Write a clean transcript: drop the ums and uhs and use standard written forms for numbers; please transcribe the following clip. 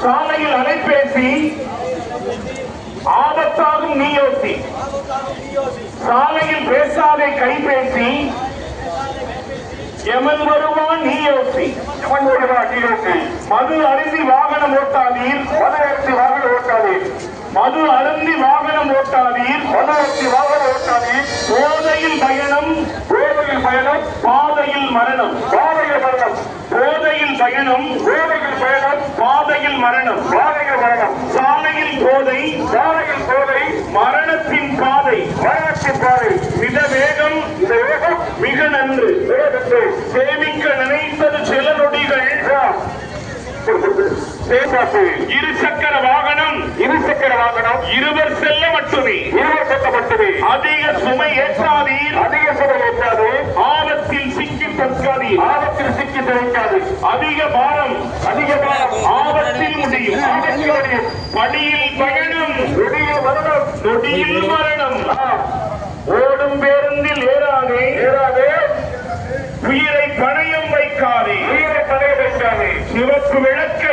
சாலையில் அலைபேசி ஆபத்தாகும் நீ யோசி. சாலையில் பேசாதே கைபேசி எமன் வருவான் நீ யோசி. மது அருந்தி வாகனம் ஓட்டாதீர். மது அருந்தி வாகனம் ஓட்டாதீர். போதையில் பயணம் பாதையில் மரணம். போதையில் பயணம் பாதையில் மரணம். சாலையில் போதை மரணத்தின் பாதை. மித வேகம் மிக நன்று. சேமிக்க நினைத்தது சில நொடிகள். இருசக்கர வாகனம் இருவர் செல்ல மட்டுமே. அதிக சுமை ஏற்றாதீர். ஆபத்தில் சிக்கி தற்காதீர். அதிக பாரம் ஆபத்தில் முடியும். பணியில் பயணம் நொடியில் மரணம். ஓடும் பேருந்தில் ஏறாதே. உயிரை பணயம் வைக்காதே. சிவப்பு விளக்கு